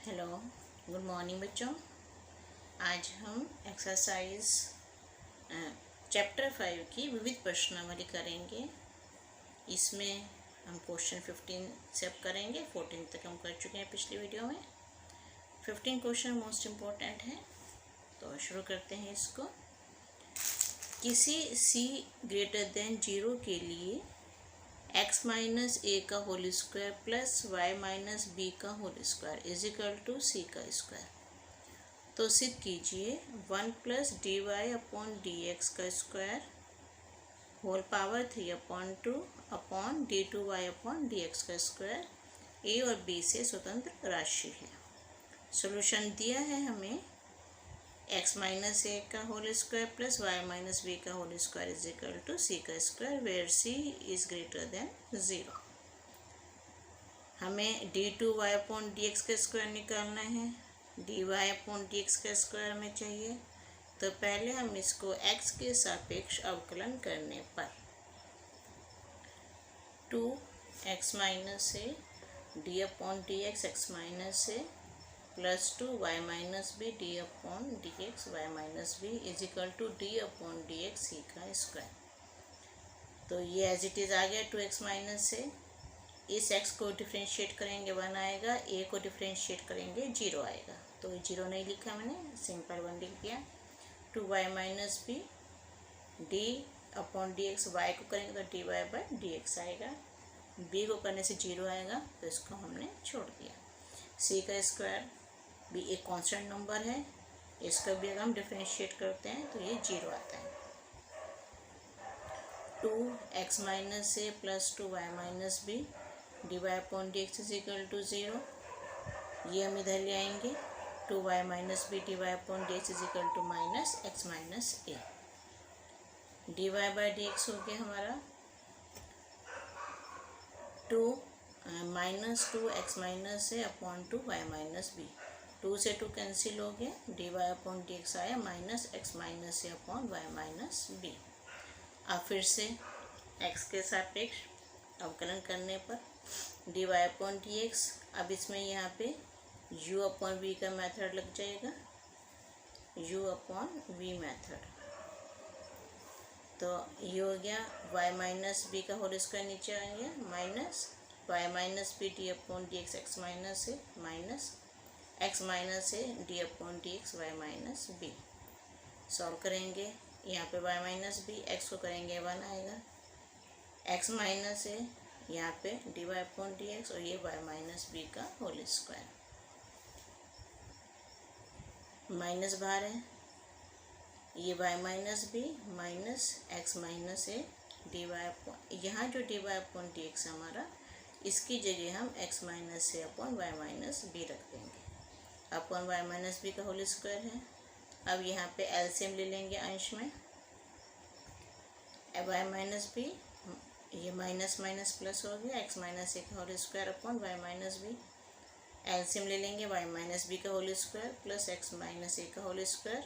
Hello, good morning बच्चों। आज हम एक्सरसाइज चैप्टर 5 की विविध प्रश्नावली करेंगे। इसमें हम क्वेश्चन 15 से अब करेंगे। 14 तक हम कर चुके हैं पिछली वीडियो में। 15 क्वेश्चन मोस्ट इम्पोर्टेंट है, तो शुरू करते हैं इसको। किसी c ग्रेटर देन 0 के लिए x माइनस ए का whole square plus Y minus B का whole square is equal to C का स्क्वायर। तो सिद्ध कीजिए 1 plus D Y upon D x का square whole power 3/2 upon D two Y upon D x का square A और B से स्वतंत्र राशि है। सॉल्यूशन दिया है हमें x माइनस ए का whole square plus Y minus B का whole square is equal to C का square where C is greater than 0। हमें D two Y upon D x का स्क्वायर निकालना है। D Y upon D x का square हमें चाहिए, तो पहले हम इसको x के सापेक्ष अवकलन करने पर 2x minus A D upon D x minus A plus 2 Y minus B D upon D x Y minus B is equal to D upon D X C का स्क्वायर। तो ये एज इट इज़ आ गया 2x minus से। इस x को differentiate करेंगे 1 आएगा, a को डिफ्रेंशिएट करेंगे 0 आएगा। तो 0 नहीं लिखा मैंने, सिंपल 1 लिख दिया। 2 Y minus B D upon D x, y को करेंगे तो d y by d x आएगा, b को करने से 0 आएगा, तो इसको हमने छोड़ दिया। c का स्क्वायर भी एक कांस्टेंट नंबर है, इसका भी अगर हम डिफरेंशिएट करते हैं तो ये 0 आता है। 2x minus A plus 2 Y minus B d Y upon D x is equal to 0। ये हम इधर ले आएंगे, 2 Y minus B d Y upon D x is equal to minus x minus A. D y by d x हो गया हमारा 2 minus 2x minus a upon 2 Y minus b. 2 से 2 cancel हो गया, d Y upon D x आया minus x minus a upon Y minus b. अब फिर से x के सापेक्ष अवकलन करने पर d Y upon D x, अब इसमें यहाँ पे u अपॉन v का मेथड लग जाएगा, u अपॉन v मेथड। तो ये हो गया y माइनस बी का होल स्क्वायर नीचे आ गया minus y minus B D upon D x minus a minus x minus A D upon D x Y minus b. Solve करेंगे, यहाँ पे वाई माइनस बी, एक्स को करेंगे 1 आएगा, एक्स माइनस ए यहाँ पे d Y upon D x और ये वाई माइनस बी का होल स्क्वायर। माइनस बाहर है, ये Y minus b minus x minus ए डी वाई अपॉन, यहाँ जो d Y upon D x हमारा, इसकी जगह हम x minus a upon Y minus b रख देंगे। अपॉन वाई माइनस बी का होल स्क्वायर है। अब यहाँ पे एलसीएम ले लेंगे अंश में, वाई माइनस बी, ये माइनस माइनस प्लस हो गया, एक्स माइनस ए का whole square upon Y minus B. LCM ले लेंगे वाई माइनस बी का whole square plus x minus ए का होल स्क्वायर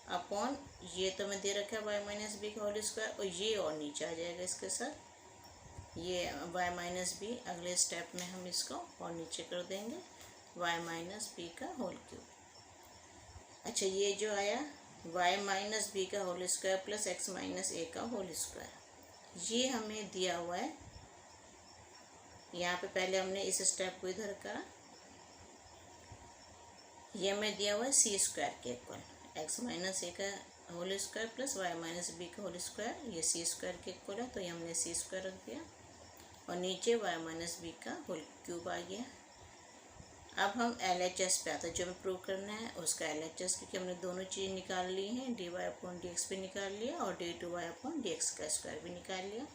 अपॉन, ये तो मैं दे रखा है वाई माइनस बी का होल स्क्वायर, और ये और नीचे आ जाएगा इसके साथ, ये वाई माइनस बी अगले स्टेप में हम इसको और नीचे कर देंगे y माइनस बी का होल क्यूब। अच्छा, ये जो आया y माइनस बी का whole square plus x minus ए का होल स्क्वायर, ये हमें दिया हुआ है। यहाँ पे पहले हमने इस स्टेप को इधर करा, ये हमें दिया हुआ है सी स्क्वायर के इक्वल, एक्स माइनस ए का whole square plus Y minus B का होल स्क्वायर, ये सी स्क्वायर के इक्वल है, तो ये हमने सी स्क्वायर रख दिया और नीचे वाई माइनस बी का होल क्यूब आ गया। अब हम LHS पे आता है, जो हमें प्रूव करना है उसका LHS, क्योंकि हमने दोनों चीज़ निकाल ली हैं, d Y upon D x भी निकाल लिया और d two Y upon D x का स्क्वायर भी निकाल लिया।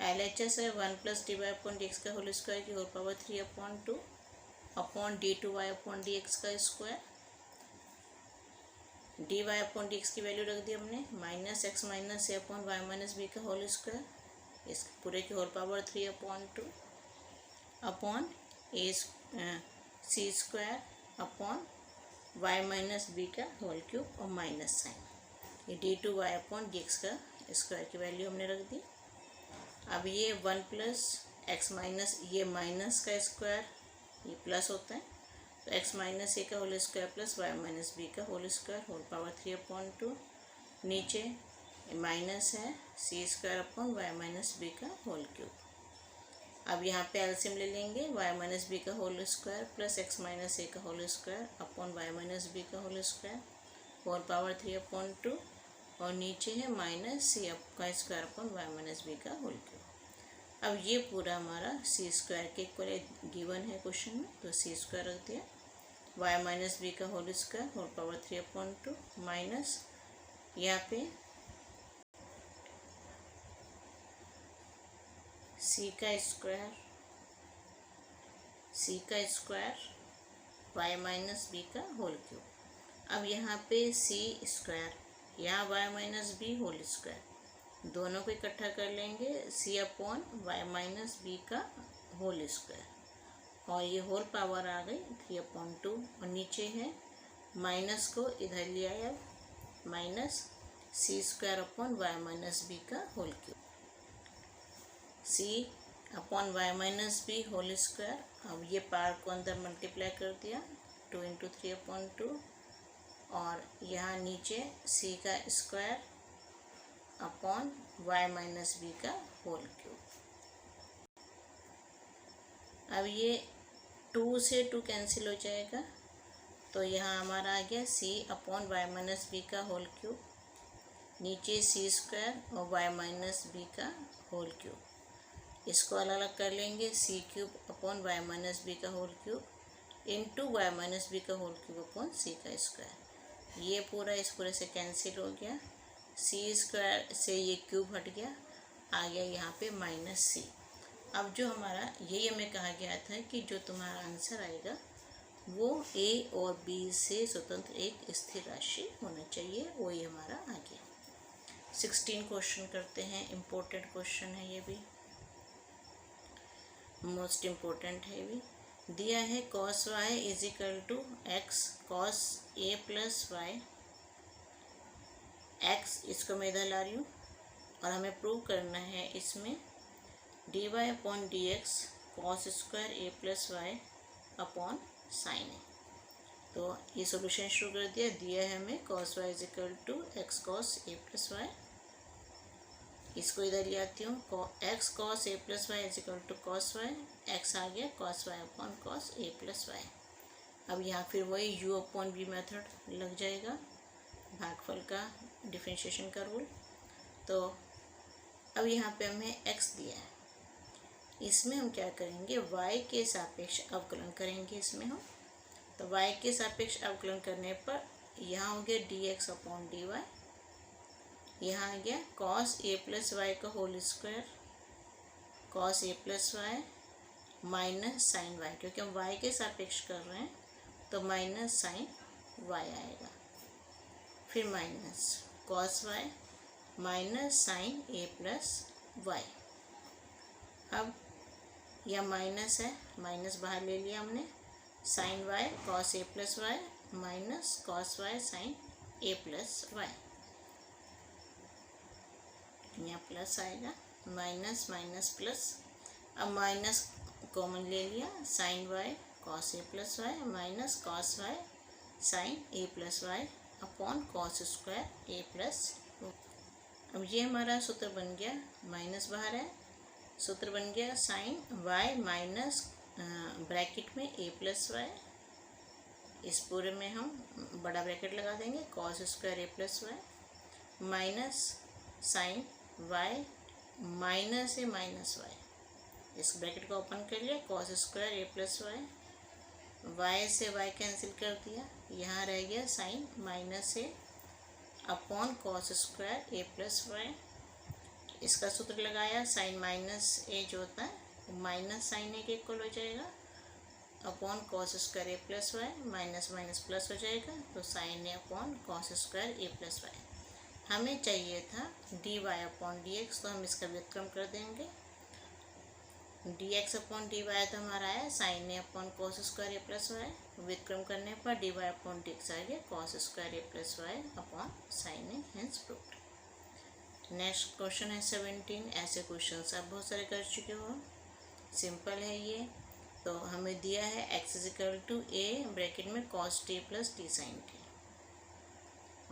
LHS है 1 plus D Y upon D x का होल स्क्वायर की whole power 3/2 upon D two Y upon D x का square. D Y upon D x की value रख दी हमने minus x minus a upon Y minus B का whole square, इस पूरे की whole power 3/2 upon a c square upon Y minus B का होल क्यूब और माइनस साइन, ये d two Y upon D x का स्क्वायर की value हमने रख दी। अब ये 1 प्लस एक्स माइनस, ये माइनस का स्क्वायर ये प्लस होता है, तो x माइनस ए का whole square plus Y minus B का होल स्क्वायर होल पावर 3/2। नीचे माइनस है c square upon Y minus B का होल क्यूब। अब यहाँ पे एलसीएम ले लेंगे, वाई माइनस बी का whole square plus x minus ए का whole square upon Y minus B का होल स्क्वायर होल पावर 3/2 और नीचे है माइनस सी का square upon Y minus B का होल क्यूब। अब ये पूरा हमारा सी स्क्वायर के इक्वल गिवन है क्वेश्चन में, तो सी स्क्वायर रख दिया, वाई माइनस बी का whole square whole power 3/2 minus यहाँ पे सी का स्क्वायर वाई माइनस बी का होल क्यूब। अब यहाँ पे सी स्क्वायर, यहाँ Y minus b whole square, दोनों को इकट्ठा कर लेंगे, सी अपॉन वाई माइनस बी का होल स्क्वायर और ये होल पावर आ गई 3/2 और नीचे है माइनस को इधर ले आया minus c square upon Y minus B का whole cube, c upon Y minus b whole square. अब ये पावर को अंदर मल्टीप्लाई कर दिया 2 × 3/2 और यहाँ नीचे सी का square upon Y minus B का होल क्यूब। अब ये 2 से 2 कैंसिल हो जाएगा, तो यहाँ हमारा आ गया c upon Y minus B का होल क्यूब, नीचे सी स्क्वायर और वाई माइनस बी का होल क्यूब। इसको अलग अलग कर लेंगे, c cube upon Y minus B का whole cube into y minus B का होल क्यूब अपॉन सी का स्क्वायर। ये पूरा इस पूरे से कैंसिल हो गया, सी स्क्वायर से ये क्यूब हट गया, आ गया यहाँ पे माइनस सी। अब जो हमारा यही हमें कहा गया था कि जो तुम्हारा आंसर आएगा वो ए और बी से स्वतंत्र एक स्थिर राशि होना चाहिए, वही हमारा आ गया। 16 क्वेश्चन करते हैं, इम्पोर्टेंट क्वेश्चन है, ये भी मोस्ट इम्पोर्टेंट है। भी दिया है cos y is equal to x cos a plus y x, इसको मैं इधर ला रही हूँ और हमें प्रूव करना है इसमें d Y upon D x cos square a plus y upon sine a. तो ये सोल्यूशन शुरू कर दिया है हमें cos y is equal to x cos a plus y, इसको इधर ले आती हूँ, x cos a plus y is equal to cos y, x आ गया cos y upon cos a plus y. अब यहाँ फिर वही यू अपॉन बी मेथड लग जाएगा, भागफल का डिफरेंशिएशन का रूल। तो अब यहाँ पे हमें एक्स दिया है, इसमें हम क्या करेंगे वाई के सापेक्ष अवकलन करेंगे इसमें हम। तो वाई के सापेक्ष अवकलन करने पर यहाँ हो गया d x upon d y, यहाँ आ गया कॉस ए प्लस वाई का whole square cos a plus Y minus sine y, क्योंकि हम वाई के सापेक्ष कर रहे हैं तो माइनस साइन वाई आएगा, फिर minus cos y minus sine a plus y. अब यह माइनस है, माइनस बाहर ले लिया हमने, sine y cos a plus Y minus cos y sine a plus y, यहाँ प्लस आएगा, माइनस माइनस प्लस। अब माइनस कॉमन ले लिया, sine y cos a plus Y minus cos y sine a plus y upon cos square a plus. अब ये हमारा सूत्र बन गया, माइनस बाहर है, सूत्र बन गया साइन वाई माइनस ब्रैकेट में ए प्लस वाई, इस पूरे में हम बड़ा ब्रैकेट लगा देंगे cos square a plus Y minus sine y minus a minus y, इस ब्रैकेट को ओपन कर लिया cos square a plus y, y से वाई कैंसिल कर दिया, यहाँ रह गया sine minus a upon cos square a plus y. इसका सूत्र लगाया, साइन माइनस ए जो होता है माइनस साइन ए के इक्वल हो जाएगा upon cos square a plus Y, minus minus plus हो जाएगा तो sine a upon cos square a plus y. हमें चाहिए था d Y upon D x, तो हम इसका व्युत्क्रम कर देंगे, d x upon d y तो हमारा आया sine a upon cos square a plus y, व्युत्क्रम करने पर d Y upon D x आ गया cos square a plus y upon sine A, hence proved. Next question है 17। ऐसे क्वेश्चन आप बहुत सारे कर चुके हो, सिंपल है ये। तो हमें दिया है x is equal to a bracket में cos t plus t sine t.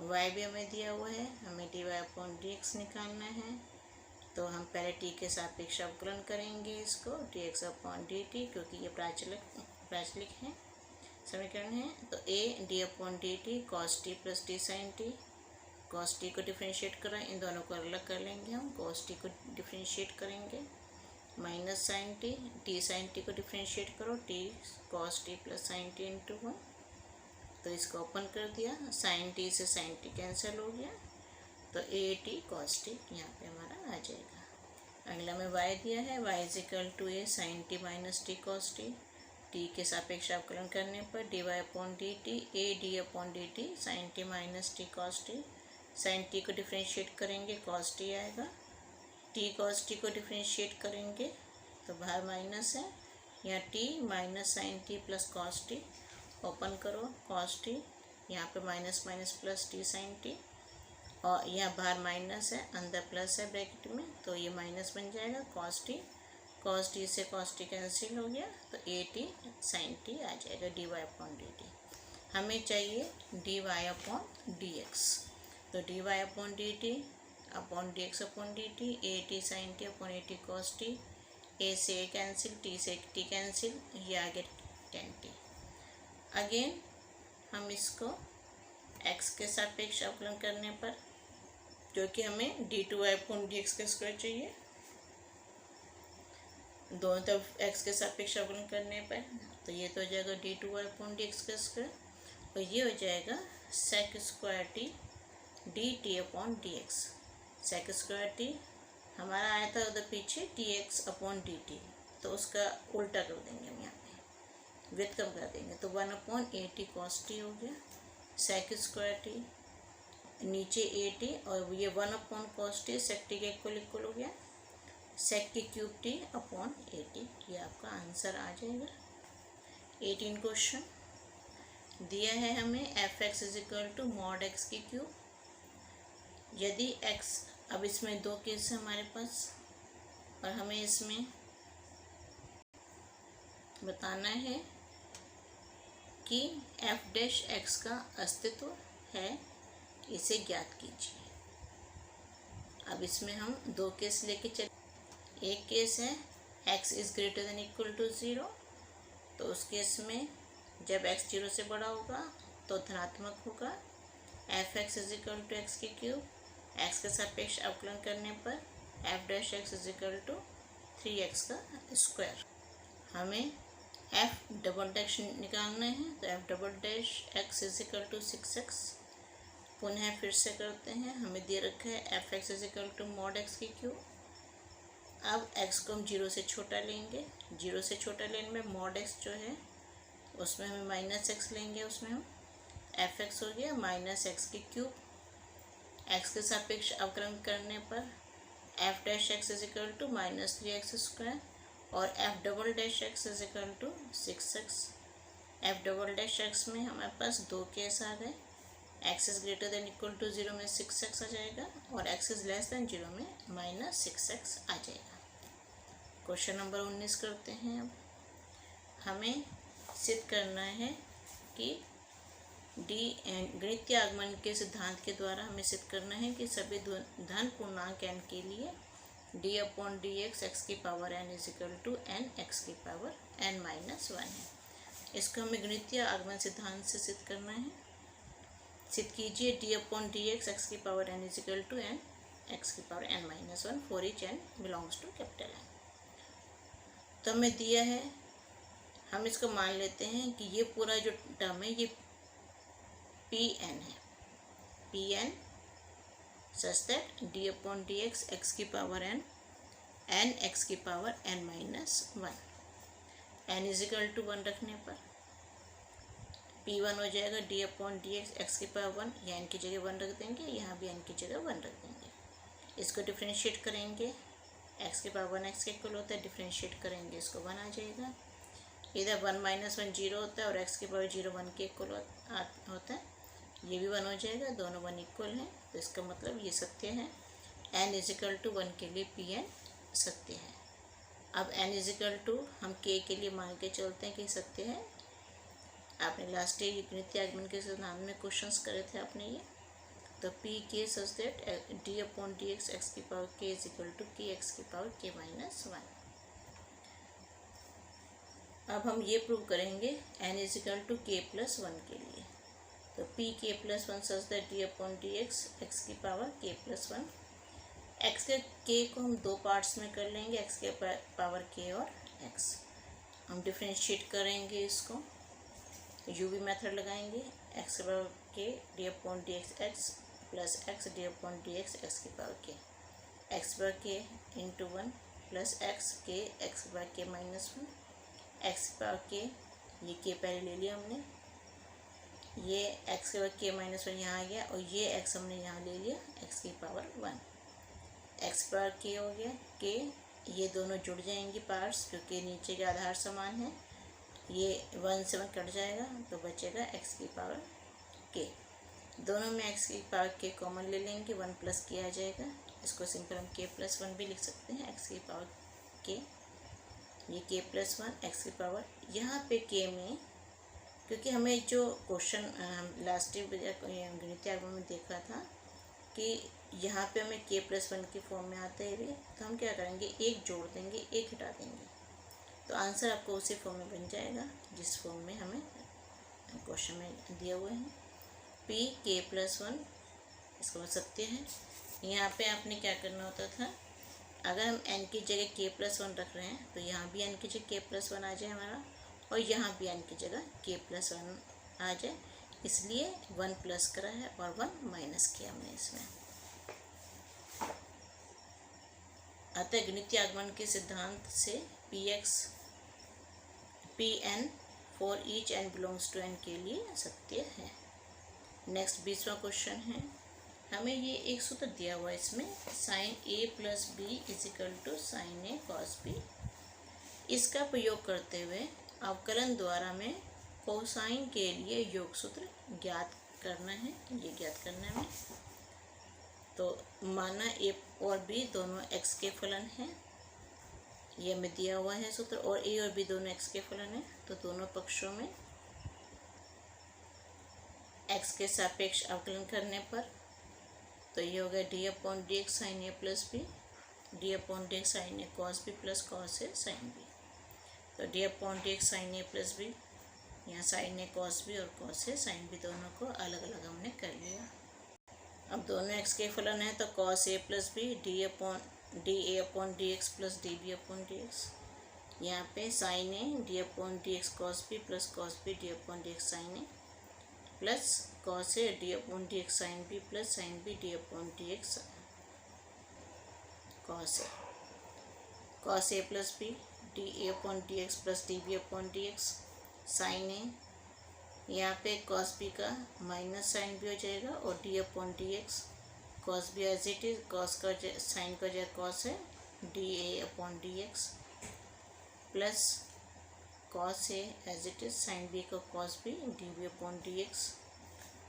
y भी हमें दिया हुआ है, हमें dy अपॉन dx निकालना है। तो हम पहले t के सापेक्ष अवकलन करेंगे इसको dx अपॉन dt, क्योंकि ये प्राचलिक है समीकरण है। तो a d upon dt cos t plus t sine t. cos t को डिफ्रेंशिएट करें, इन दोनों को अलग कर लेंगे हम। cos t को डिफ्रेंशिएट करेंगे minus sine t, t sine t को डिफ्रेंशिएट करो t cos t plus sine t into 1। तो इसको ओपन कर दिया, साइन टी से साइन टी कैंसिल हो गया, तो ए टी कॉस टी यहाँ पे हमारा आ जाएगा। अगला में y दिया है, y is equal to a sine t minus t cos t. T के सापेक्ष अवकलन करने पर d Y upon d t, a D upon d t sine t minus t cos t. Sine t को डिफ्रेंशिएट करेंगे cos t आएगा, t cos t को differentiate करेंगे तो बाहर माइनस है, यहाँ t minus sine t plus cos t. Open करो कॉस टी, यहाँ पे minus minus plus t sine T, और यहाँ बाहर माइनस है अंदर प्लस है ब्रैकेट में, तो ये माइनस बन जाएगा कॉस टी से कॉस टी कैंसिल हो गया, तो ए टी साइन टी आ जाएगा d Y upon d t. हमें चाहिए d Y upon D x, तो d Y upon d t upon D x upon d t, a t sine t upon a t cos t. A से a cancel, t से t cancel, ये आ गया ten T. Again हम इसको x के सापेक्ष अवकलन करने पर, जो कि हमें D two Y upon D x का स्क्वायर चाहिए, दोनों तरफ x के सापेक्ष अवकलन करने पर, तो ये तो हो जाएगा d two Y upon D x का स्क्वायर, और ये हो जाएगा sec square t d t upon D x. Sec square t हमारा आया था उधर पीछे t x upon d t, तो उसका उल्टा कर देंगे हम यहाँ पे, विथ कम कर देंगे, तो 1 upon a t cos T हो गया। सेक स्क्वायर टी नीचे ए टी, और ये 1 अपॉन कॉस टी सेक टी के इक्वल हो गया, सेक की cube T upon a T, ये आपका आंसर आ जाएगा। 18 क्वेश्चन दिया है हमें f x is equal to mod x की क्यूब। यदि एक्स, अब इसमें दो केस है हमारे पास, और हमें इसमें बताना है कि एफ डैश एक्स का अस्तित्व है, इसे ज्ञात कीजिए। अब इसमें हम दो केस लेके चल, एक केस है x is greater than equal to 0, तो उस केस में जब x 0 से बड़ा होगा तो धनात्मक होगा। F x is equal to x की क्यूब, x के सापेक्ष अवकलन करने पर f dash x is equal to 3x का स्क्वायर। हमें एफ डबल डैश निकालना है, तो f double dash x is equal to 6x। पुनः फिर से करते हैं, हमें दे रखा है f x is equal to mod x की क्यूब। अब x को हम 0 से छोटा लेंगे, 0 से छोटा लेने में मॉड x जो है उसमें हमें माइनस एक्स लेंगे, उसमें हम एफ एक्स हो गया माइनस एक्स की क्यूब। x के सापेक्ष अवकलन करने पर f dash x is equal to minus 3x square, और f double dash x is equal to 6x। F double dash x में हमारे पास दो केस आ गए, x is greater than equal to 0 में 6x आ जाएगा, और x इज़ लेस देन 0 में माइनस 6x आ जाएगा। क्वेश्चन नंबर 19 करते हैं। अब हमें सिद्ध करना है कि गणितीय आगमन के सिद्धांत के द्वारा हमें सिद्ध करना है कि सभी धन पूर्णांक n के लिए d upon D x x की power n is equal to n x की पावर n माइनस 1 है। इसको हमें गणितीय आगमन सिद्धांत से सिद्ध करना है। सिद्ध कीजिए d upon D x x की power n is equal to n x की power n minus 1 for each n belongs to capital N। तो हमें दिया है, हम इसको मान लेते हैं कि ये पूरा जो टर्म है ये पी एन है, p n such that d upon D x x की पावर एन एक्स की power n minus 1, n is equal to 1 रखने पर P1 हो जाएगा d upon D x x की पावर 1, या n की जगह 1 रख देंगे, यहाँ भी n की जगह 1 रख देंगे। इसको डिफ्रेंशिएट करेंगे, x की पावर 1 x के इक्वल होता है, डिफ्रेंशिएट करेंगे इसको 1 आ जाएगा। इधर 1 माइनस 1 0 होता है, और x की पावर 0 1 के इक्वल होता है, ये भी 1 हो जाएगा, दोनों 1 इक्वल हैं, तो इसका मतलब ये सत्य है। n इज इक्वल टू 1 के लिए Pn सत्य है। अब n इजिकल टू हम k के लिए मान के चलते हैं कि सत्य है। आपने लास्ट ईयर गणितीय आगमन के सिद्धांत में क्वेश्चंस करे थे आपने ये। तो पी के सच that d upon D x x की पावर के इज इक्वल टू के एक्स की पावर के माइनस 1। अब हम ये प्रूव करेंगे n इज इक्वल टू के प्लस 1 के लिए। तो पी के plus 1 such that d upon D x x की पावर के प्लस 1। एक्स के को हम दो पार्ट्स में कर लेंगे, एक्स के पावर के और एक्स। हम डिफ्रेंशिएट करेंगे इसको, यूवी मेथड लगाएंगे। एक्स के पावर के D upon D x x plus x d upon D x x की पावर के, एक्स पावर के इंटू 1 प्लस एक्स के एक्स पावर के माइनस 1, एक्स पावर के ये के पहले ले लिया हमने, ये एक्स के पावर के माइनस 1 यहाँ आ गया और ये एक्स हमने यहाँ ले लिया एक्स की पावर 1। एक्स पावर के हो गया के, ये दोनों जुड़ जाएंगी पार्ट्स क्योंकि नीचे के आधार समान है। ये 1 से 1 कट जाएगा तो बचेगा एक्स की पावर के। दोनों में एक्स की पावर के कॉमन ले लेंगे, 1 प्लस के आ जाएगा। इसको सिंपल हम के प्लस 1 भी लिख सकते हैं, एक्स की पावर के, ये के प्लस 1 एक्स की पावर। यहाँ पे के में क्योंकि हमें जो क्वेश्चन लास्ट गणितीय आगमन में देखा था कि यहाँ पे हमें के प्लस 1 की फॉर्म में आता है, तो हम क्या करेंगे, एक जोड़ देंगे एक हटा देंगे, तो आंसर आपको उसी फॉर्म में बन जाएगा जिस फॉर्म में हमें क्वेश्चन में दिया हुआ है। पी के प्लस 1 इसको सत्य है। यहाँ पे आपने क्या करना होता था, अगर हम n की जगह के प्लस 1 रख रहे हैं तो यहाँ भी n की जगह के प्लस 1 आ जाए हमारा, और यहाँ भी n की जगह के प्लस 1 आ जाए, इसलिए 1 प्लस करा है और 1 माइनस किया हमने इसमें। अतः गणितीय आगमन के सिद्धांत से p n for each n belongs to n के लिए सत्य है। नेक्स्ट 20वां क्वेश्चन है, हमें ये एक सूत्र दिया हुआ है इसमें, sine a plus b is equal to sine a cos b. इसका प्रयोग करते हुए अवकलन द्वारा में कोसाइन के लिए योग सूत्र ज्ञात करना है, ये ज्ञात करना है। तो माना ए और बी दोनों एक्स के फलन हैं, ये हमें दिया हुआ है सूत्र, और ए और बी दोनों एक्स के फलन हैं, तो दोनों पक्षों में एक्स के सापेक्ष अवकलन करने पर तो ये हो गया d upon D x sine a plus b, D upon D x sine a cos b plus cos a sine b. तो d upon D x sine a plus b, यहाँ साइन ए कॉस बी और cos a sine b दोनों को अलग अलग हमने कर लिया। अब दोनों एक्स के फलन है तो cos a plus b d a upon D x plus d b upon D x. यहाँ पे sine a D upon D x cos b plus cos b D upon D x sine a plus cos a D upon D x sine b plus sine b D upon D x cos a. Cos a plus b d a upon D x plus d b upon D x sine a, यहाँ पे cos b का minus sine भी हो जाएगा और d upon D x cos b as it is, cos का sine का जगह कॉस है d a upon D x plus cos a as it is sine b का cos b d b upon D x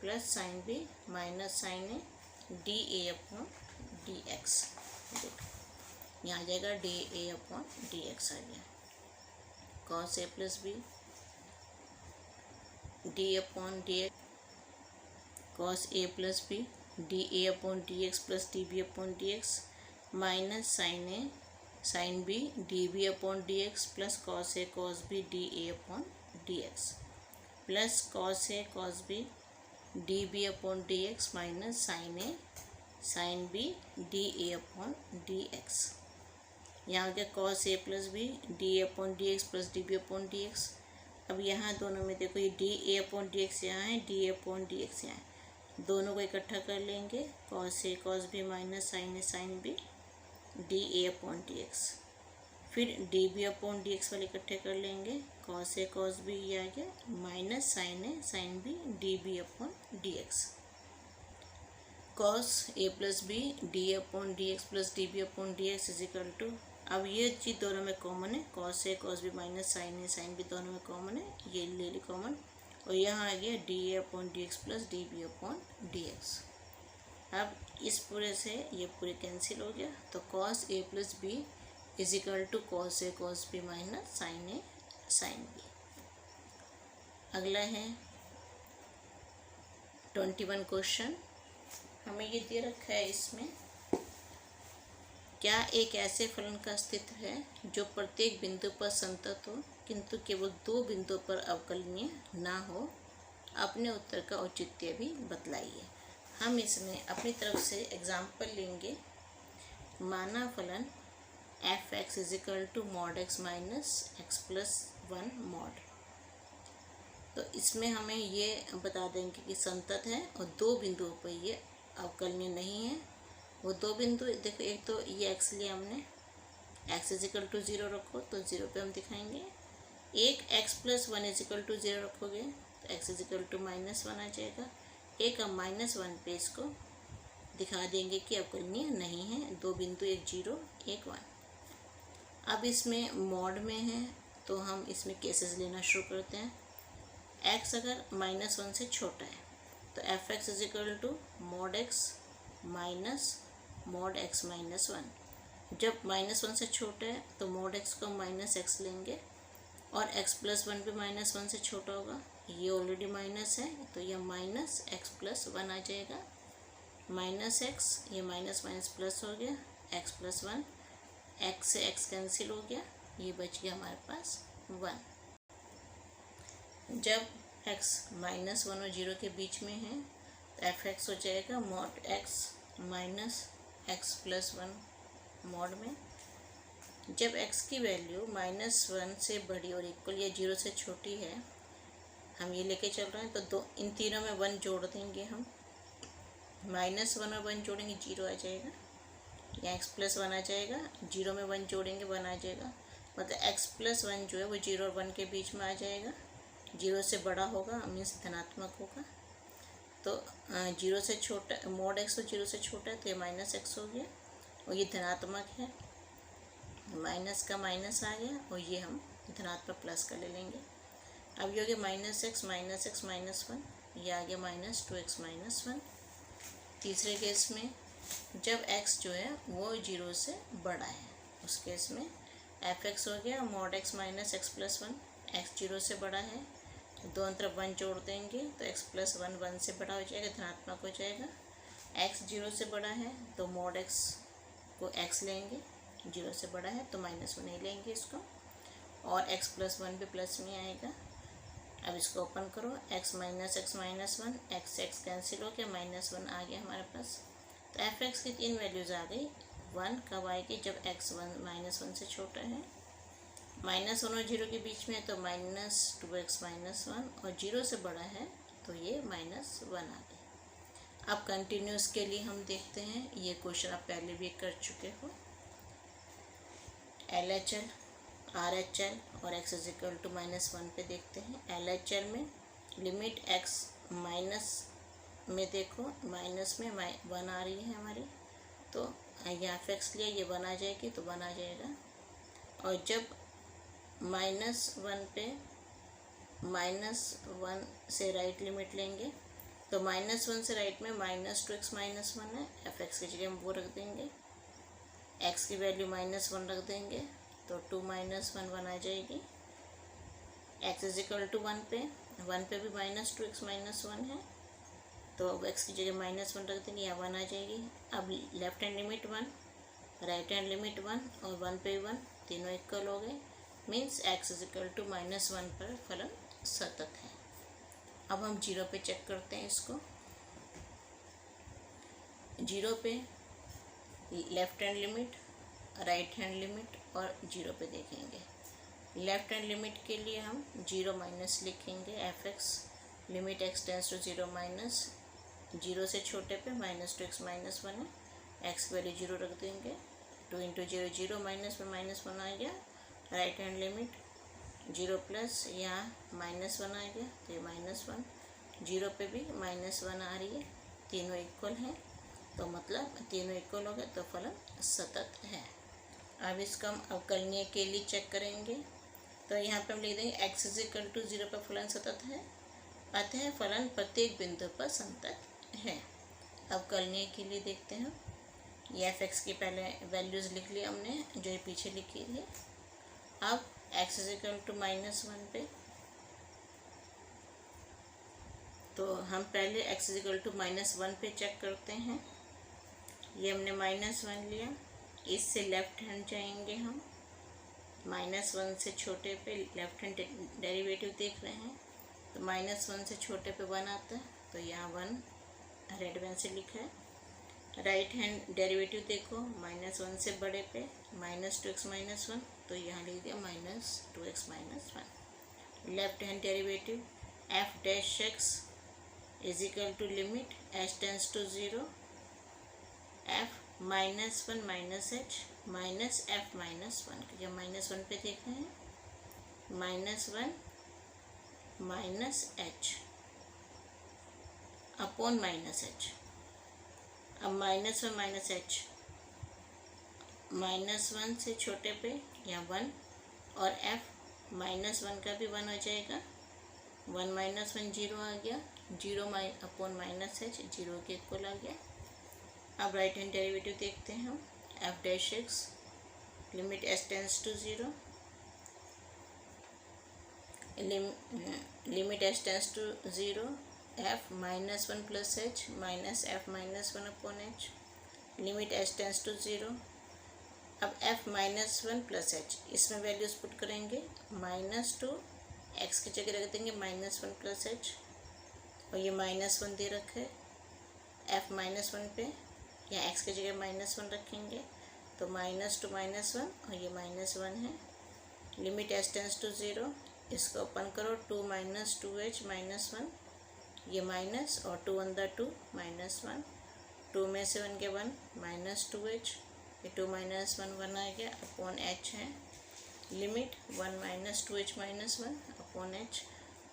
plus sine b minus sine a d a upon D x. देखो यहाँ आ जाएगा d a upon D x आ गया, cos a plus b D upon D x cos a plus b d a upon D x plus d b upon D x minus sine a sine b d b upon D x plus cos b d a upon D x plus cos b d b upon D x minus sine b d a upon D x. यहाँ हो गया cos a plus b d a upon D x plus d b upon D x. अब यहाँ दोनों में देखो ये d a upon D x यहाँ है, d a upon D x यहाँ है, दोनों को इकट्ठा कर लेंगे cos b minus sine b d a upon D x, फिर d b upon D x वाले इकट्ठे कर लेंगे कॉस बी ये आ गया minus sine b d b upon D x. Cos a plus b d a upon D x plus d b upon D x is equal to, अब ये चीज़ दोनों में कॉमन है, cos b minus sine b दोनों में common है, ये ले ली कॉमन, और यहाँ आ गया d a upon D x plus d b upon D x. अब इस पूरे से ये पूरे कैंसिल हो गया, तो cos a plus b is equal to cos a cos b minus sine a sine b. अगला है 21 क्वेश्चन। हमें ये दे रखा है, इसमें क्या एक ऐसे फलन का अस्तित्व है जो प्रत्येक बिंदु पर संतत हो किंतु केवल दो बिंदुओं पर अवकलनीय ना हो? अपने उत्तर का औचित्य भी बतलाइए। हम इसमें अपनी तरफ से एग्जाम्पल लेंगे। माना फलन f x is equal to mod x minus x plus 1 mod. तो इसमें हमें ये बता देंगे कि संतत है और दो बिंदुओं पर ये अवकलनीय नहीं है। वो दो बिंदु देखो, एक तो ये एक्स लिया हमने, एक्स इज इक्वल टू 0 रखो तो 0 पे हम दिखाएंगे। एक x plus 1 is equal to 0 रखोगे तो एक्स इज इक्वल टू -1 आ जाएगा। एक हम -1 पे इसको दिखा देंगे कि अवकलनीय नहीं है। दो बिंदु, एक 0 एक 1। अब इसमें मॉड में है तो हम इसमें केसेस लेना शुरू करते हैं। एक्स अगर -1 से छोटा है तो f x is equal to mod x minus mod x minus 1। जब -1 से छोटा है तो मॉड एक्स को माइनस एक्स लेंगे और एक्स प्लस 1 भी -1 से छोटा होगा। ये ऑलरेडी माइनस है तो यह माइनस एक्स प्लस 1 आ जाएगा। माइनस एक्स, ये माइनस माइनस प्लस हो गया, एक्स प्लस 1, एक्स से एक्स कैंसिल हो गया, ये बच गया हमारे पास 1। जब एक्स -1 और 0 के बीच में है तो एफ एक्स हो जाएगा mod x minus x plus 1 mod में। जब x की वैल्यू -1 से बड़ी और इक्वल या 0 से छोटी है, हम ये लेके चल रहे हैं तो इन तीनों में 1 जोड़ देंगे। हम -1 और 1 जोड़ेंगे 0 आ जाएगा, या x प्लस 1 आ जाएगा। 0 में 1 जोड़ेंगे 1 आ जाएगा। मतलब x प्लस 1 जो है वो 0 और 1 के बीच में आ जाएगा। 0 से बड़ा होगा मीन्स धनात्मक होगा। तो 0 से छोटा, मॉड एक्स तो 0 से छोटा है तो ये माइनस एक्स हो गया और ये धनात्मक है। माइनस का माइनस आ गया और ये हम धनात्मक प्लस का ले लेंगे। अब ये हो गया माइनस एक्स माइनस 1, ये आ गया -2x माइनस 1। तीसरे केस में जब x जो है वो 0 से बड़ा है, उस केस में एफ एक्स हो गया mod x minus x plus 1। X 0 से बड़ा है, दोनों तरफ 1 जोड़ देंगे तो x प्लस 1 1 से बड़ा हो जाएगा, धनात्मक हो जाएगा। x 0 से बड़ा है तो मॉड x को x लेंगे, 0 से बड़ा है तो -1 नहीं लेंगे इसको, और x प्लस 1 भी प्लस में आएगा। अब इसको ओपन करो, x minus x minus 1, x cancel हो गया, -1 आ गया हमारे पास। तो एफ एक्स की 3 वैल्यूज़ आ गई। 1 कब आएगी? जब x -1 से छोटा है, -1 और 0 के बीच में है तो -2x माइनस 1, और 0 से बड़ा है तो ये -1 आ गया। अब कंटिन्यूस के लिए हम देखते हैं, ये क्वेश्चन आप पहले भी कर चुके हो। LHL, RHL और x इज इक्वल टू -1 पे देखते हैं। LHL में लिमिट x माइनस में देखो, माइनस में 1 आ रही है हमारी, तो यहाँ एफ एक्स लिया, ये 1 आ जाएगी तो 1 आ जाएगा। और जब -1 पे -1 से राइट लिमिट लेंगे तो -1 से राइट में -2x माइनस 1 है, एफ एक्स की जगह हम वो रख देंगे, x की वैल्यू -1 रख देंगे तो 2 - 1 1 आ जाएगी। x इज इक्वल टू 1 पे भी -2x माइनस 1 है तो x की जगह -1 रख देंगे, यहाँ 1 आ जाएगी। अब left hand limit 1, right hand limit 1 और 1 पे 1, तीनों इक्वल हो गए, means x is equal to -1 पर फलन सतत है। अब हम 0 पे चेक करते हैं इसको। 0 पे left hand limit, right hand limit और 0 पे देखेंगे। लेफ्ट हैंड लिमिट के लिए हम 0 माइनस लिखेंगे, f x limit x tends to 0 minus 0 से छोटे पे -2x माइनस 1 है, x की वैल्यू 0 रख देंगे, 2 × 0 0, माइनस में -1 आ गया। राइट हैंड लिमिट 0 प्लस, यहाँ -1 आ गया तो ये -1, 0 पे भी -1 आ रही है, तीनों इक्वल हैं तो मतलब तीनों इक्वल हो गए तो फलन सतत है। अब इसका हम अवकलनीय के लिए चेक करेंगे तो यहाँ पे हम लिख देंगे x इज इक्वल टू 0 पर फलन सतत है, अतः फलन प्रत्येक बिंदु पर संतत है। अवकलनीय के लिए देखते हैं, ये एफ एक्स की पहले वैल्यूज़ लिख ली हमने जो ये पीछे लिखी थी। अब एक्स इज इक्वल टू -1 पे, तो हम पहले एक्स इज इक्वल टू -1 पे चेक करते हैं। ये हमने -1 लिया, इससे लेफ्ट हैंड जाएंगे हम, -1 से छोटे पे लेफ्ट हैंड डेरिवेटिव देख रहे हैं, तो -1 से छोटे पे 1 आता है, तो यहाँ 1 रेड पेन से लिखा है। राइट हैंड डेरिवेटिव देखो, -1 से बड़े पे -2x - 1, तो यहाँ लिख दिया -2x - 1। Left hand derivative f dash x is equal to limit h tends to 0 f -1 - h minus f -1, जब -1 पे देख रहे हैं, -1 माइनस h अपॉन -h। अब -1 माइनस h, -1 से छोटे पे या 1, और f -1 का भी 1 हो जाएगा, 1 - 1 0 आ गया, 0 अपॉन -h 0 के इक्वल आ गया। अब राइट हैंड डेरिवेटिव देखते हैं हम, f dash x limit h tends to 0 limit h tends to 0 f -1 plus h minus f -1 upon h limit h tends to 0। अब f -1 प्लस h, इसमें values put करेंगे, -2 x की जगह रख देंगे -1 प्लस h, और ये -1 दे रखा है f -1 पे, या x की जगह -1 रखेंगे, तो -2 -1 और ये -1 है। लिमिट h टेंस टू 0, इसको ओपन करो, 2 - 2h -1, ये माइनस और 2 अंदर 2 -1, 2 में से 1 के 1 -2h, ये 2 - 1 आ गया अपॉन h है। लिमिट 1 - 2h -1 अपॉन h,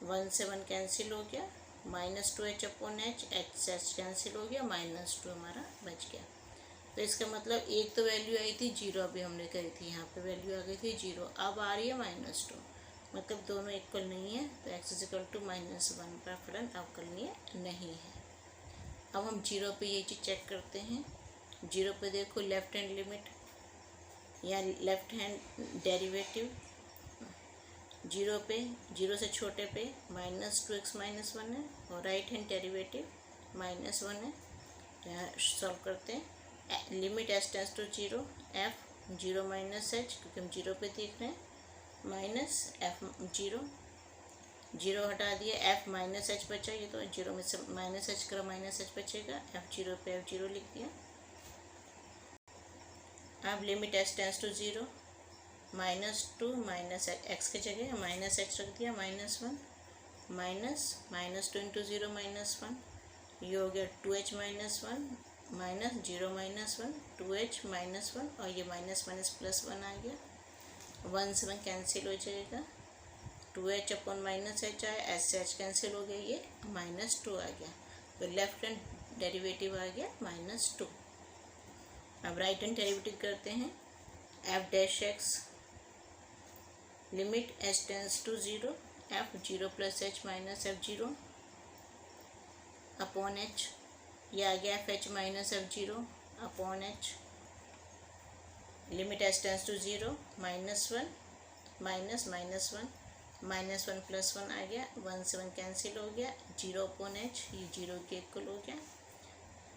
1 से 1 कैंसिल हो गया, -2h अपॉन h, h से h कैंसिल हो गया, -2 हमारा बच गया। तो इसका मतलब एक तो वैल्यू आई थी 0, अभी हमने करी थी, यहाँ पे वैल्यू आ गई थी 0, अब आ रही है -2, मतलब दोनों इक्वल नहीं है, तो x इज इक्वल टू -1 का फलन अवकलनीय नहीं है। अब हम 0 पे ये चीज़ चेक करते हैं। 0 पे देखो लेफ्ट हैंड लिमिट या लेफ्ट हैंड डेरिवेटिव, 0 पे 0 से छोटे पे -2x - 1 है, और राइट हैंड डेरिवेटिव -1 है। यहाँ सॉल्व करते हैं, limit h tends to 0 f 0 - h, क्योंकि हम 0 पे देख रहे हैं, माइनस f 0 हटा दिया, f -h बचा, ये तो 0 में से -h करो -h बचेगा, f0 पे f0 लिख दिया। अब limit h tends to 0, -2 - x की जगह -h रख दिया, -1 -2 इंटू 0 -1, ये हो गया 2h - 1 -0 -1 2h -1, और ये माइनस +1 आ गया, 1 से 1 कैंसिल हो जाएगा, 2h अपॉन -h आया, h से h कैंसिल हो गया, ये -2 आ गया, तो लेफ्ट हैंड डेरिवेटिव आ गया -2। अब राइट हैंड डेरिवेटिव करते हैं, f dash x limit h tends to 0 f 0 plus h minus f0 upon h, ये आ गया f h minus f0 upon h, limit h tends to 0 -1 minus -1 plus 1 आ गया, 1 से 1 कैंसिल हो गया, 0 अपॉन h, ये 0 के इक्वल हो गया,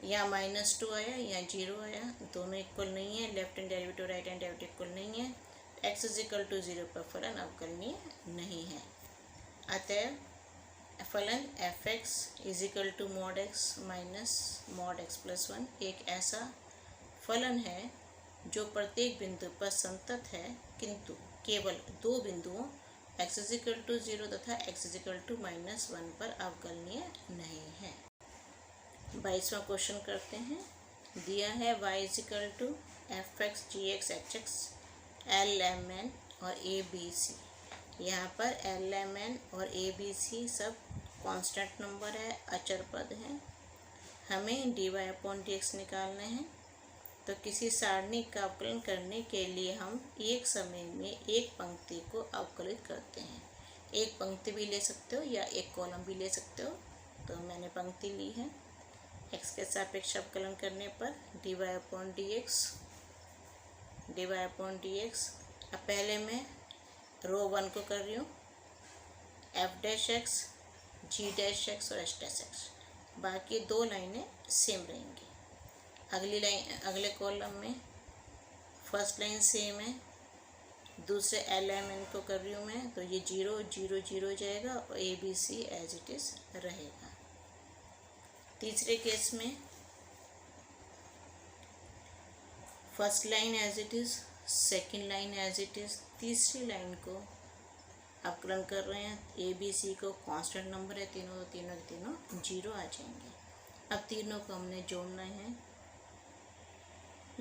यहाँ -2 आया, यहाँ 0 आया, दोनों इक्वल नहीं है, left hand derivative right hand derivative equal नहीं है, x इज इक्वल टू 0 पर फलन अवकलनीय नहीं है। अतः फलन f(x) is equal to mod x minus mod x plus 1 एक ऐसा फलन है जो प्रत्येक बिंदु पर संतत है, किंतु केवल दो बिंदुओं x इज इक्वल टू 0 तथा x इज इक्वल टू -1 पर अवकलनीय नहीं है। 22वां क्वेश्चन करते हैं। दिया है y is equal to f(x) g(x) h(x) l(m(n) और a(b)(c). यहाँ पर l(m(n) और a(b)(c) सब कांस्टेंट नंबर है, अचर पद हैं। हमें dy/dx निकालने हैं। तो किसी सारणी का अवकलन करने के लिए हम एक समय में एक पंक्ति को अवकलित करते हैं। एक पंक्ति भी ले सकते हो या एक कॉलम भी ले सकते हो, तो मैंने पंक्ति ली है। एक्स के सापेक्ष अवकलन करने पर dy अपॉन डी एक्स। अब पहले मैं रो 1 को कर रही हूँ, F dash x, g dash x और एच डैश एक्स। बाकी दो लाइनें सेम रहेंगी। अगली लाइन, अगले कॉलम में फर्स्ट लाइन सेम है, दूसरे एलिमेंट को कर रही हूँ मैं, तो ये 0 0 0 हो जाएगा और a b c as it is रहेगा। तीसरे केस में first line as it is, second line as it is, तीसरी लाइन को अवकलन कर रहे हैं। ए बी सी को कांस्टेंट नंबर है, तीनों के तीनों 0 आ जाएंगे। अब तीनों को हमने जोड़ना है।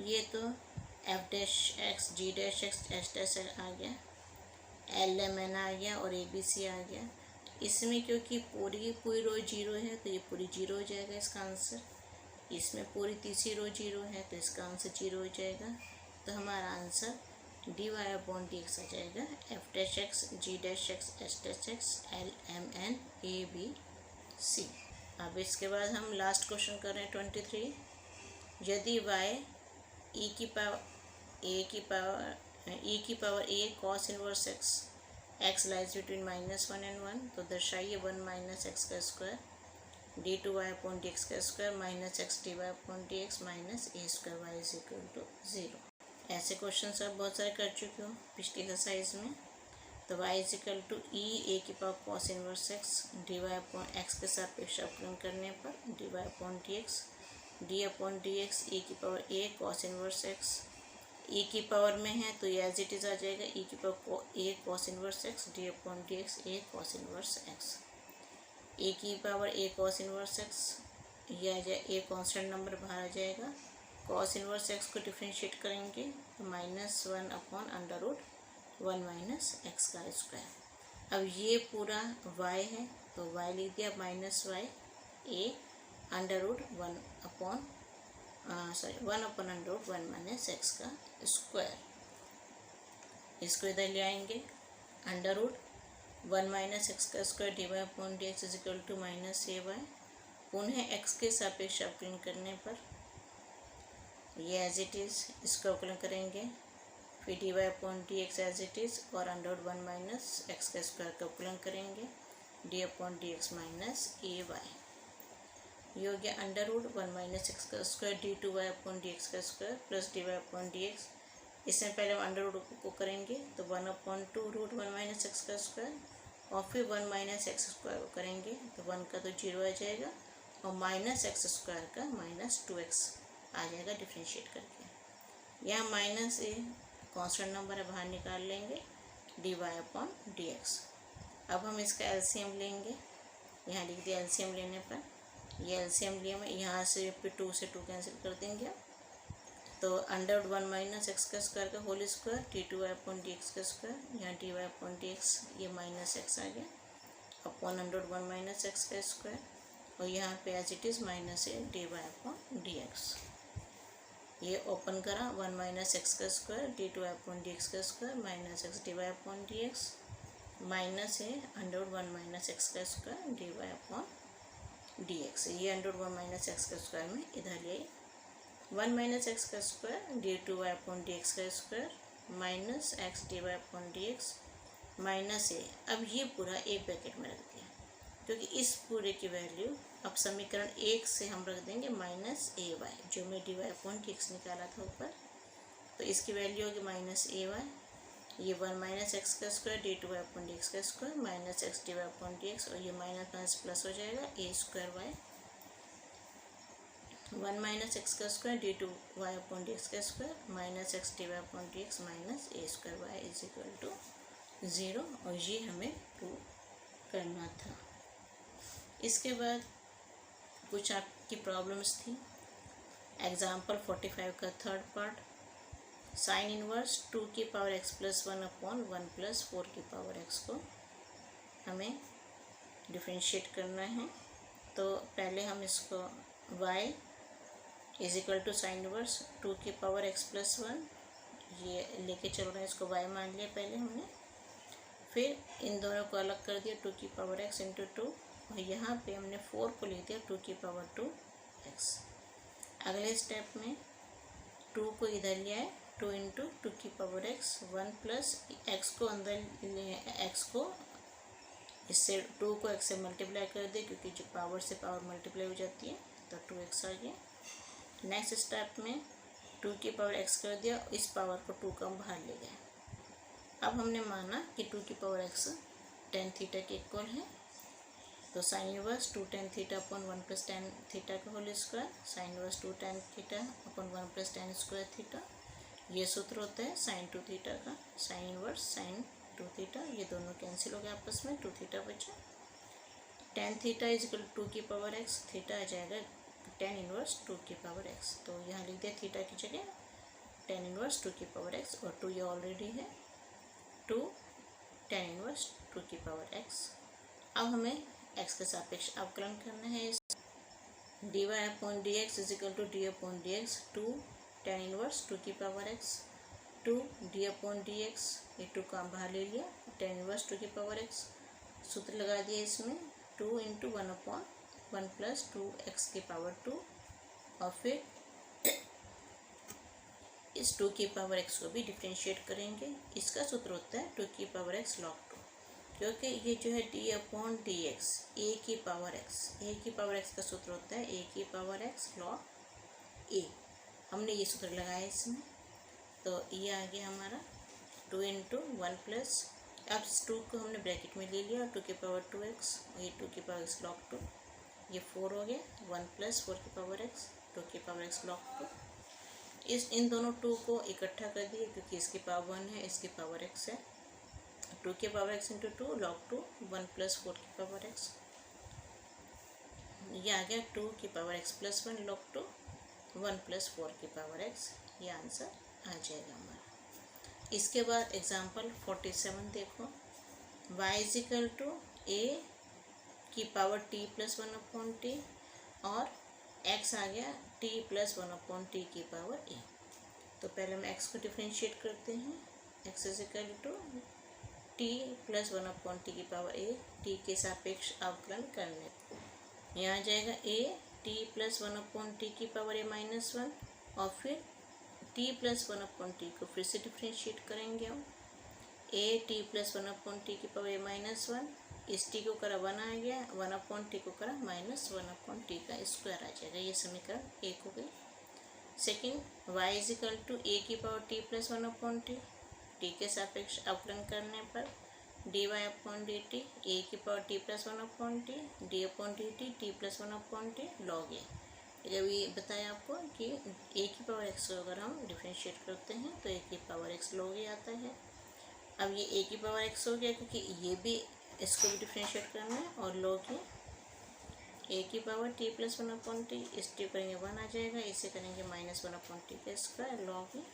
ये तो F dash x, g dash x, h dash आ गया, एल एम एन आ गया और ए बी सी आ गया। इसमें क्योंकि पूरी रो 0 है तो ये पूरी 0 हो जाएगा इसका आंसर। इसमें पूरी तीसरी रो 0 है तो इसका आंसर 0 हो जाएगा। तो हमारा answer dy upon D x आ जाएगा, f dash x, g dash x, h dash x, l m n a b c. अब इसके बाद हम लास्ट क्वेश्चन कर रहे हैं 23। यदि y e की power a cos inverse x lies between -1 and 1, तो दर्शाइए 1 माइनस एक्स का square d two Y upon D x का square minus x d Y upon D x minus a square y is equal to 0। ऐसे question सब बहुत सारे कर चुके हो पिछली एक्सरसाइज में। तो y is equal to e a की power cos inverse x d Y upon x के सापेक्ष अवकलन करने पर d Y upon D x, d upon D x e की power a cos inverse x. E की पावर में है तो ये एज इट इज़ आ जाएगा, ई की power a cos inverse x d upon D x a cos inverse x. A की power a cos inverse x, ये आ जाए ए कॉन्स्टेंट नंबर बाहर आ जाएगा। कॉस इनवर्स एक्स को डिफ्रेंशिएट करेंगे तो -1 upon under root 1 minus x का स्क्वायर। अब ये पूरा y है तो y लिख दिया -y a under root 1 upon under root 1 minus x का स्क्वायर। इसको इधर ले आएंगे, अंडर रूट 1 माइनस एक्स का square d Y upon D x is equal to minus a y. पुनः एक्स के सापेक्ष अवकलन करने पर ये एज इट इज़, इसको अवकलन करेंगे, फिर d Y upon D x as it is और अंडर रूट 1 माइनस एक्स का स्क्वायर का अवकलन करेंगे d upon D x minus a y. ये हो गया अंडर रूट 1 माइनस एक्स का square d two Y upon D x का square plus D Y upon D x. इसमें पहले हम अंडर रूट को करेंगे तो 1 अपॉन 2 रूट 1 माइनस एक्स का स्क्वायर और फिर 1 माइनस एक्स स्क्वायर को करेंगे तो 1 का तो 0 आ जाएगा और माइनस एक्स स्क्वायर का -2x आ जाएगा डिफ्रेंशिएट करके। यहाँ माइनस ए कॉन्स्टेंट नंबर है, बाहर निकाल लेंगे d Y upon D x. अब हम इसका एलसीएम लेंगे, यहाँ लिख दिया एलसीएम लेने पर, ये एलसीएम लिए में यहाँ से फिर 2 से 2 कैंसिल कर देंगे। तो अंडर रूट 1 माइनस एक्स का स्क्वायर का whole square d two Y upon D x का स्क्वायर, यहाँ d Y upon D x ये माइनस एक्स आ गया upon under root 1 minus x का स्क्वायर और यहाँ पे as it is minus A d Y upon D x. ये ओपन करा 1 माइनस एक्स का square d two Y upon D x का square minus x d Y upon D x minus a under root 1 minus x का square d Y upon D x. ये under root 1 minus x का square में इधर ले 1 minus x का square d two Y upon D x का square minus x d Y upon D x minus a. अब ये पूरा एक ब्रैकेट में रख दिया क्योंकि इस पूरे की वैल्यू अब समीकरण 1 से हम रख देंगे माइनस ए वाई, जो मैं d Y upon D x निकाला था ऊपर, तो इसकी वैल्यू होगी माइनस ए वाई। ये 1 माइनस एक्स का square d two Y upon D x का square minus x d Y upon D x और ये माइनस माइनस प्लस हो जाएगा a square y. 1 minus x का square d two Y upon D x का square minus x d Y upon D x minus a square y is equal to 0 और ये हमें prove करना था। इसके बाद कुछ आपकी प्रॉब्लम्स थी। एग्जाम्पल 45 का थर्ड पार्ट, साइन इनवर्स 2 की power x plus 1 upon 1 plus 4 की पावर x को हमें डिफ्रेंशिएट करना है। तो पहले हम इसको y is equal to sine inverse 2 की पावर x प्लस 1 ये लेके चल रहे हैं, इसको y मान लिया पहले हमने, फिर इन दोनों को अलग कर दिया 2 की पावर x इंटू 2 और यहाँ पे हमने 4 को लिख दिया 2 की पावर 2 एक्स। अगले स्टेप में 2 को इधर ले आए, 2 इंटू 2 की पावर एक्स, 1 प्लस एक्स को अंदर ले, एक्स को इससे 2 को एक्स से मल्टीप्लाई कर दे, क्योंकि जो पावर से पावर मल्टीप्लाई हो जाती है, तो 2x आ गया। नेक्स्ट स्टेप में 2 की पावर x कर दिया, इस पावर को 2 का हम बाहर ले गए। अब हमने माना कि 2 की पावर x tan थीटा के इक्वल है, तो sine inverse 2 tan theta upon 1 plus tan theta का whole square, sine inverse 2 tan theta upon 1 plus tan square theta. ये सूत्र होता है साइन 2 थीटा का, साइन इनवर्स साइन 2 थीटा, ये दोनों कैंसिल हो गए आपस में, 2 थीटा बचा। tan थीटा इज इक्वल 2 की पावर x, थीटा आ जाएगा tan इनवर्स 2 की पावर x, तो यहाँ लिख दिया थीटा की जगह tan इनवर्स 2 की पावर x, और 2 ये ऑलरेडी है, 2 tan इनवर्स 2 की पावर x। अब हमें x के सापेक्ष अवकलन करना है। इस dy upon D x is equal to D upon D x, 2 tan inverse 2 की power x, 2 d upon D x, ये 2 का बाहर ले लिया, tan इनवर्स 2 की पावर x, सूत्र लगा दिया इसमें 2 इंटू 1 अपॉन 1 प्लस 2x की पावर 2, और फिर इस 2 की पावर x को भी डिफ्रेंशिएट करेंगे। इसका सूत्र होता है 2 की पावर x log 2, क्योंकि ये जो है d upon D x, a की पावर x का सूत्र होता है a की पावर x log a। हमने ये सूत्र लगाया इसमें, तो ये आ गया हमारा 2 इंटू 1 प्लस, अब 2 को हमने ब्रैकेट में ले लिया, 2 की पावर 2x, ये 2 की पावर x log 2, ये 4 हो गया, 1 प्लस 4 की पावर x, 2 की पावर x log 2। इन दोनों 2 को इकट्ठा कर दिए, क्योंकि इसकी पावर 1 है, इसकी पावर x है, 2 की power x into 2 log 2, 1 plus 4 की पावर x, ये आ गया 2 की power x plus 1 log 2, 1 plus 4 की पावर x, ये आंसर आ जाएगा हमारा। इसके बाद एग्जाम्पल 47 देखो, y is equal to a की power t plus 1 upon t, और x आ गया t प्लस 1 अपॉन टी की पावर a। तो पहले हम x को डिफ्रेंशिएट करते हैं, x is equal to t plus 1 upon t की पावर a, t के सापेक्ष अवकलन करने, यहाँ आ जाएगा a t plus 1 upon t की पावर a माइनस 1, और फिर t प्लस 1 अपॉन टी को फिर से डिफ्रेंशिएट करेंगे हम, a t plus 1 upon t की पावर a माइनस 1, इस टी को करा 1 आ गया, 1 अपॉन टी को करा माइनस 1 अपॉन टी का स्क्वायर आ जाएगा, ये समीकरण 1 हो गई। Second, y is equal to a की power t plus 1 upon t, t के सापेक्ष अवकलन करने पर dy upon d t, a की power t plus 1 upon t, d upon d t, t plus 1 upon t log a. जब ये बताया आपको कि a की पावर x को अगर हम डिफ्रेंशिएट करते हैं तो a की पावर x log a आता है। अब ये a की पावर x हो गया, क्योंकि ये भी इसको भी डिफ्रेंशिएट करना है, और log a की power t plus 1 upon t, इस टी करेंगे 1 आ जाएगा, इसे करेंगे माइनस 1 अपॉन टी का स्क्वायर log a।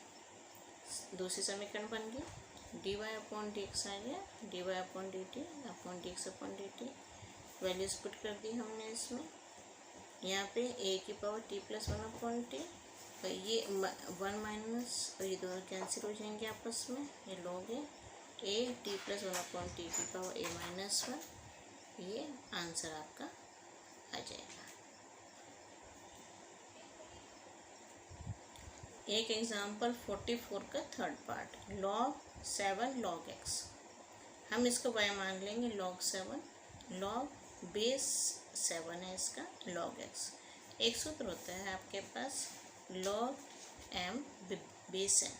दूसरी समीकरण बन गई, d Y upon D x आ गया, d Y upon d t upon D x upon d t, values put कर दी हमने इसमें। यहाँ पे a की power t plus 1 upon t, और ये 1 माइनस, और ये दोनों कैंसिल हो जाएंगे आपस में, ये log a t plus 1 upon t की पावर a माइनस 1, ये आंसर आपका आ जाएगा। एक एग्जाम्पल 44 का third part, log 7 log x, हम इसको y मान लेंगे log 7, log बेस 7 है इसका, log x। एक सूत्र होता है आपके पास log m base n,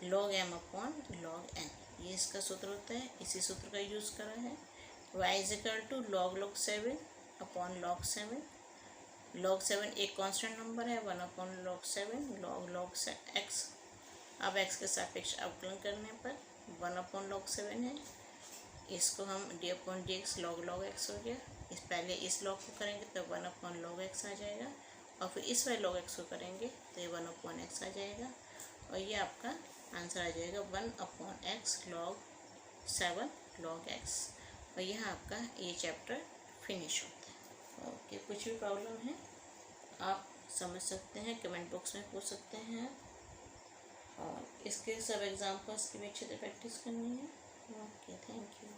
log m upon log n, ये इसका सूत्र होता है, इसी सूत्र का यूज़ करा है। y is equal to log 7 upon log 7, log 7 एक कांस्टेंट नंबर है, 1 अपॉन log 7 log x। अब x के सापेक्ष अवकलन करने पर 1 अपॉन log 7 है, इसको हम d upon D x log x हो गया, इस पहले इस log को करेंगे तो 1 अपॉन log x आ जाएगा, और फिर इस वाले log x को करेंगे तो ये 1 अपॉन x आ जाएगा, और ये आपका आंसर आ जाएगा 1 upon x log 7 log x। और यहाँ आपका ये चैप्टर फिनिश होता है। ओके, कुछ भी प्रॉब्लम है आप समझ सकते हैं, कमेंट बॉक्स में पूछ सकते हैं, और इसके सब एग्जाम्पल्स की भी अच्छे से प्रैक्टिस करनी है। Okay, thank you.